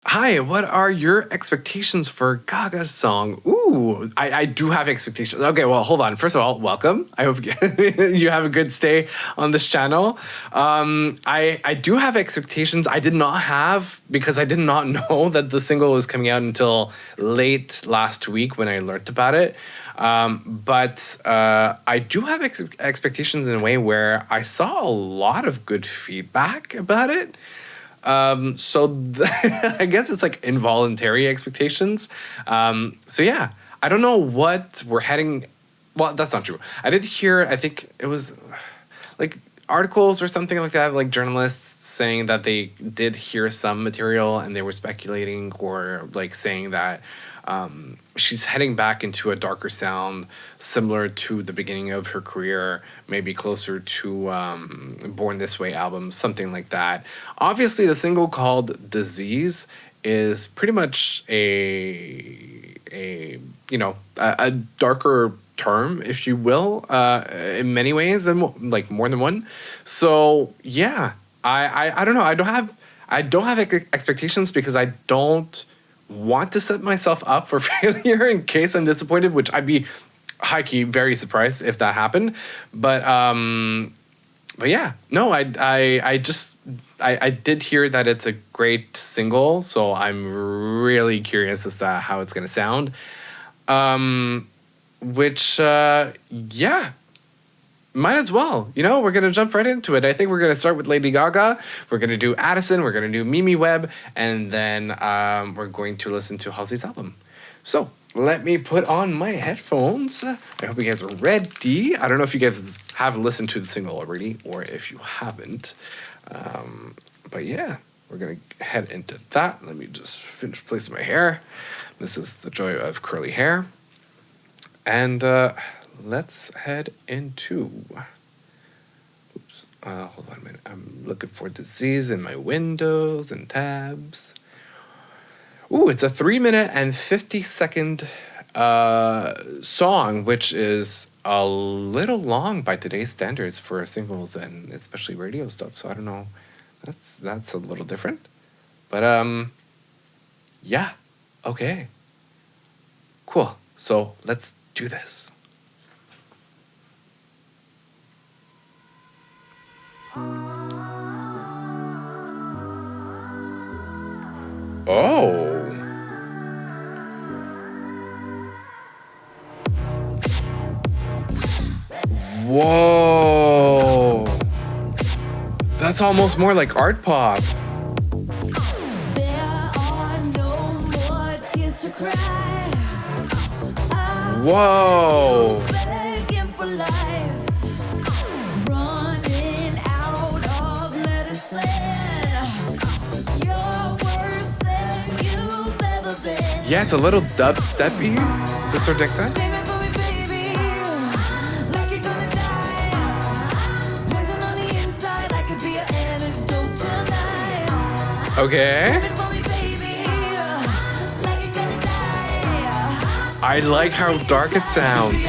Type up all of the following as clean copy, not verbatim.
Hi, what are your expectations for Gaga's song? Ooh, I do have expectations. Okay, well, hold on. First of all, welcome. I hope you have a good stay on this channel. I do have expectations. I did not have, because I did not know that the single was coming out until late last week when I learned about it. But I do have expectations in a way where I saw a lot of good feedback about it. I guess it's like involuntary expectations. So yeah, I don't know what we're heading. Well, that's not true. I did hear, I think it was like articles or something like that, like journalists saying that they did hear some material and they were speculating or like saying that she's heading back into a darker sound similar to the beginning of her career, maybe closer to Born This Way album, something like that. Obviously, the single called Disease is pretty much a darker term, if you will, in many ways, and like more than one. So yeah, I don't know. I don't have expectations because I don't want to set myself up for failure in case I'm disappointed, which I'd be high-key very surprised if that happened. But yeah, no, I did hear that it's a great single, so I'm really curious as to how it's gonna sound. Yeah, might as well. We're going to jump right into it. I think we're going to start with Lady Gaga. We're going to do Addison. We're going to do Mimi Webb. And then we're going to listen to Halsey's album. So let me put on my headphones. I hope you guys are ready. I don't know if you guys have listened to the single already or if you haven't. But yeah, we're going to head into that. Let me just finish placing my hair. This is the joy of curly hair. And let's head into... hold on a minute. I'm looking for Disease in my windows and tabs. Ooh, it's a 3-minute and 50-second song, which is a little long by today's standards for singles and especially radio stuff. So I don't know. That's a little different. But yeah. Okay. Cool. So let's do this. Oh. Whoa. That's almost more like art pop. There are no more tears to cry. Whoa. Begging for life. Running out of medicine. You're worse than you've ever been. Yeah, it's a little dubsteppy to a certain extent. Screaming for me, baby. Like you're gonna die. Poison on the inside. I could be an antidote tonight. Okay. Screaming for me, baby. Like you're gonna die. I like how dark it sounds.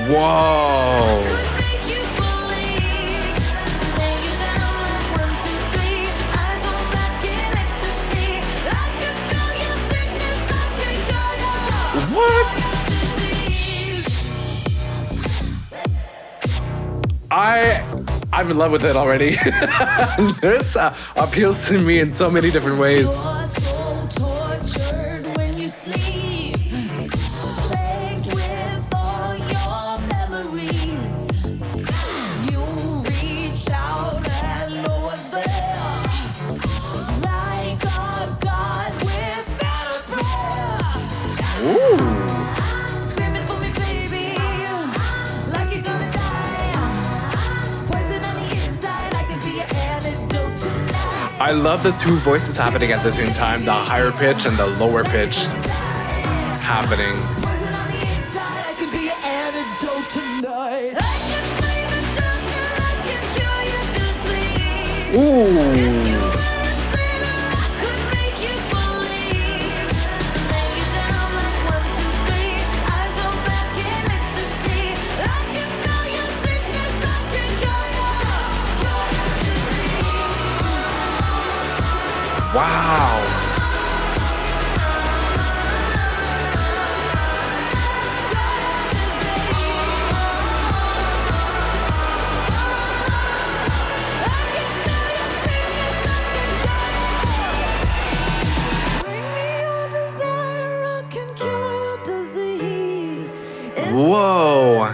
Whoa. What? I'm in love with it already. This appeals to me in so many different ways. You're so tortured when you sleep, plagued with all your memories. You reach out and know what's there, like a god without a prayer. Ooh. Screaming for me, baby, like you're gonna die. Poison on the inside, I could be an antidote tonight. I love the two voices happening at the same time, the higher pitch and the lower pitch happening. Poison on the inside, I could be an antidote tonight. I can find a doctor, I can cure your disease. If you Ooh. were a sinner, I could make you believe. Lay you down like 1, 2, 3, eyes roll back in ecstasy. I can smell your sickness, I Wow. Whoa.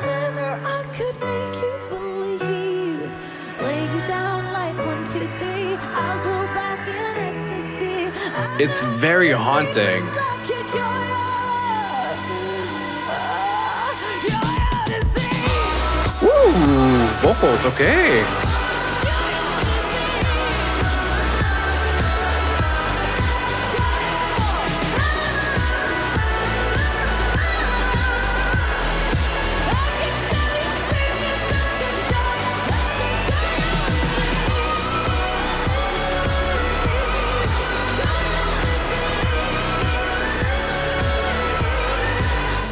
It's very haunting. Ooh, vocals, okay.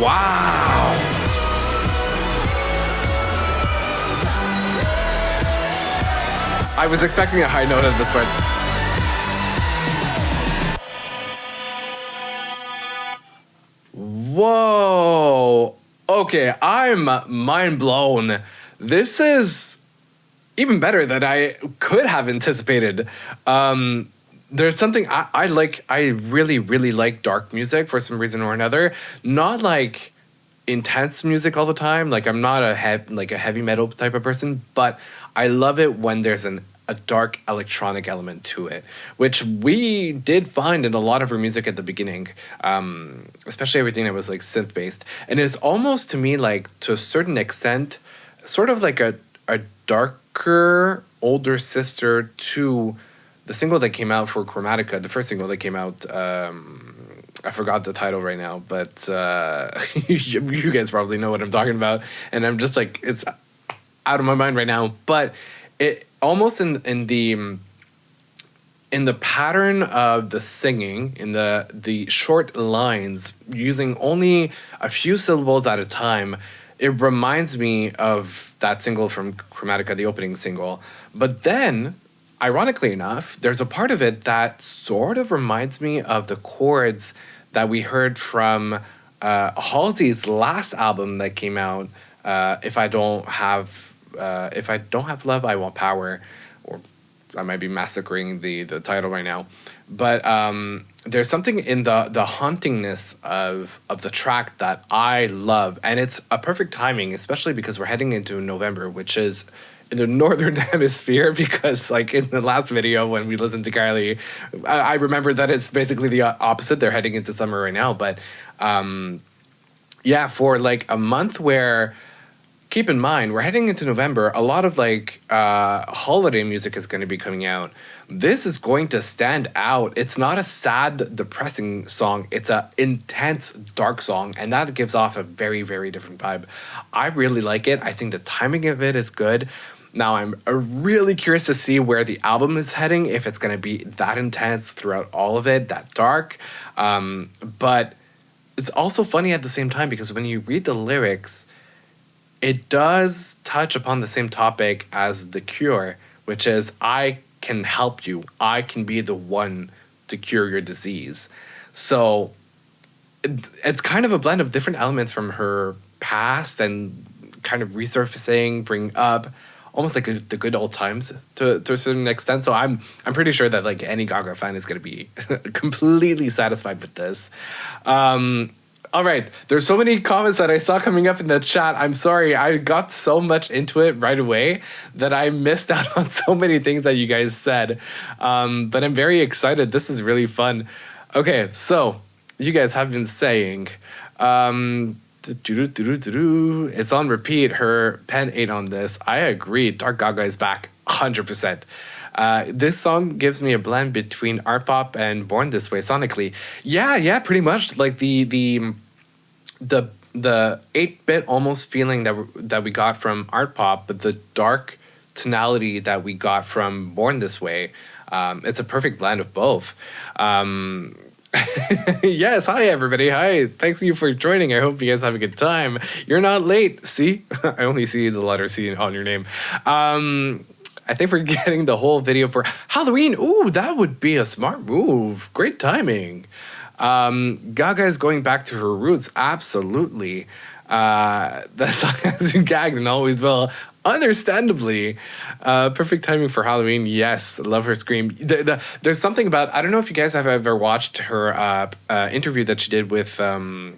Wow. I was expecting a high note at this point. Whoa. Okay, I'm mind blown. This is even better than I could have anticipated. There's something I like. I really, really like dark music for some reason or another. Not like intense music all the time. Like I'm not a heavy metal type of person, but I love it when there's a dark electronic element to it, which we did find in a lot of her music at the beginning, especially everything that was like synth based. And it's almost to me like to a certain extent, sort of like a darker older sister to the single that came out for Chromatica, the first single that came out. I forgot the title right now, but you guys probably know what I'm talking about. And I'm just like, it's out of my mind right now. But it almost in the pattern of the singing, in the short lines, using only a few syllables at a time, it reminds me of that single from Chromatica, the opening single. But then, ironically enough, there's a part of it that sort of reminds me of the chords that we heard from Halsey's last album that came out, If I Don't Have Love, I Want Power, or I might be massacring the title right now. But there's something in the hauntingness of the track that I love. And it's a perfect timing, especially because we're heading into November, which is in the northern hemisphere, because like in the last video when we listened to Kylie, I remember that it's basically the opposite. They're heading into summer right now. But yeah, for like a month where, keep in mind, we're heading into November, a lot of like holiday music is going to be coming out. This is going to stand out. It's not a sad, depressing song. It's a intense, dark song, and that gives off a very, very different vibe. I really like it. I think the timing of it is good. Now, I'm really curious to see where the album is heading, if it's going to be that intense throughout all of it, that dark. But it's also funny at the same time, because when you read the lyrics, it does touch upon the same topic as The Cure, which is, I can help you. I can be the one to cure your disease. So it's kind of a blend of different elements from her past and kind of resurfacing, bring up almost like the good old times to a certain extent. So I'm pretty sure that like any Gaga fan is going to be completely satisfied with this. All right, there's so many comments that I saw coming up in the chat. I'm sorry, I got so much into it right away that I missed out on so many things that you guys said. But I'm very excited. This is really fun. Okay, so you guys have been saying, it's on repeat. Her pen ate on this. I agree. Dark Gaga is back 100%. This song gives me a blend between art pop and Born This Way sonically. Yeah, pretty much like the 8-bit almost feeling that we got from art pop, but the dark tonality that we got from Born This Way. It's a perfect blend of both. Yes, hi everybody. Hi, thanks you for joining. I hope you guys have a good time. You're not late. See, I only see the letter C on your name. I think we're getting the whole video for Halloween. Ooh, that would be a smart move. Great timing. Gaga is going back to her roots. Absolutely. That song has you gagged and always will. Understandably. Perfect timing for Halloween. Yes. Love her scream. There's something about, I don't know if you guys have ever watched her interview that she did with, I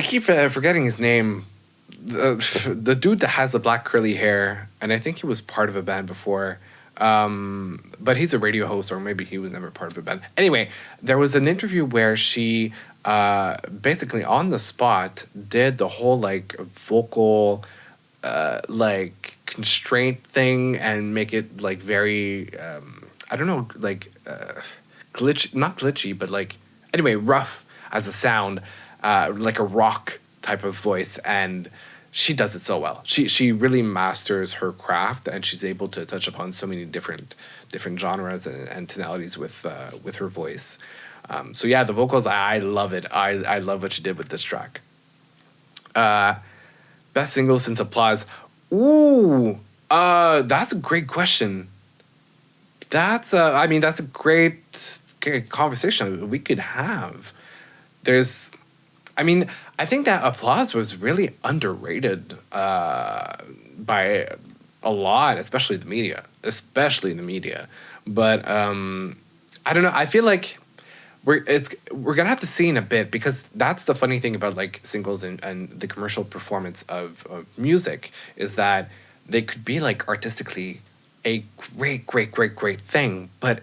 keep forgetting his name. The dude that has the black curly hair, and I think he was part of a band before. But he's a radio host, or maybe he was never part of a band. Anyway, there was an interview where she basically on the spot did the whole like vocal like constraint thing and make it like very I don't know, like glitch, not glitchy, but like anyway rough as a sound, like a rock type of voice, and she does it so well. She really masters her craft, and she's able to touch upon so many different genres and tonalities with her voice. So yeah, the vocals, I love it. I love what she did with this track. Best single since Applause. Ooh, that's a great question. That's that's a great conversation we could have. I think that Applause was really underrated by a lot, especially the media. But I don't know. I feel like we're gonna have to see in a bit, because that's the funny thing about like singles and the commercial performance of music, is that they could be like artistically a great thing, but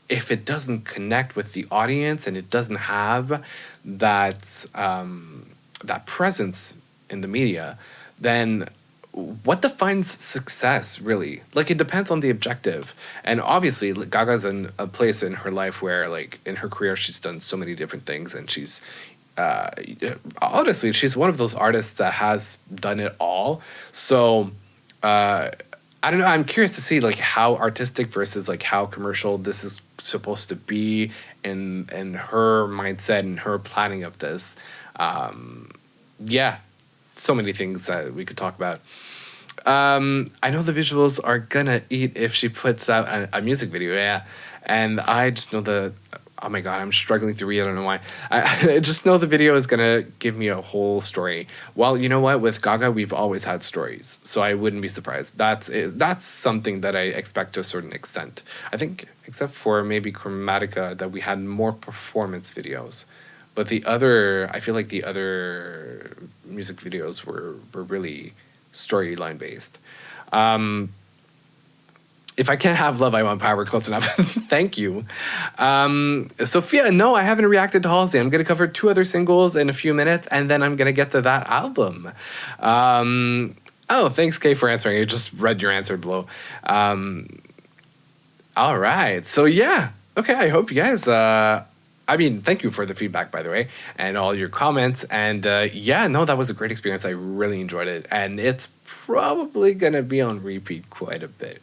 if it doesn't connect with the audience and it doesn't have that that presence in the media, then what defines success, really? Like, it depends on the objective. And obviously, Gaga's in a place in her life where, like, in her career, she's done so many different things, and she's honestly, she's one of those artists that has done it all. So I don't know. I'm curious to see like how artistic versus like how commercial this is supposed to be in her mindset and her planning of this. Yeah, so many things that we could talk about. I know the visuals are gonna eat if she puts out a music video. Yeah, and I just know oh my God, I'm struggling to read. I don't know why. I just know the video is going to give me a whole story. Well, you know what? With Gaga, we've always had stories, so I wouldn't be surprised. That's something that I expect to a certain extent. I think, except for maybe Chromatica, that we had more performance videos. But I feel like the other music videos were really storyline based. If I can't have love, I want power. Close enough. Thank you. Sophia, no, I haven't reacted to Halsey. I'm going to cover 2 other singles in a few minutes, and then I'm going to get to that album. Thanks, Kay, for answering. I just read your answer below. All right. So, yeah. Okay, I hope you guys... thank you for the feedback, by the way, and all your comments. And that was a great experience. I really enjoyed it. And it's probably going to be on repeat quite a bit.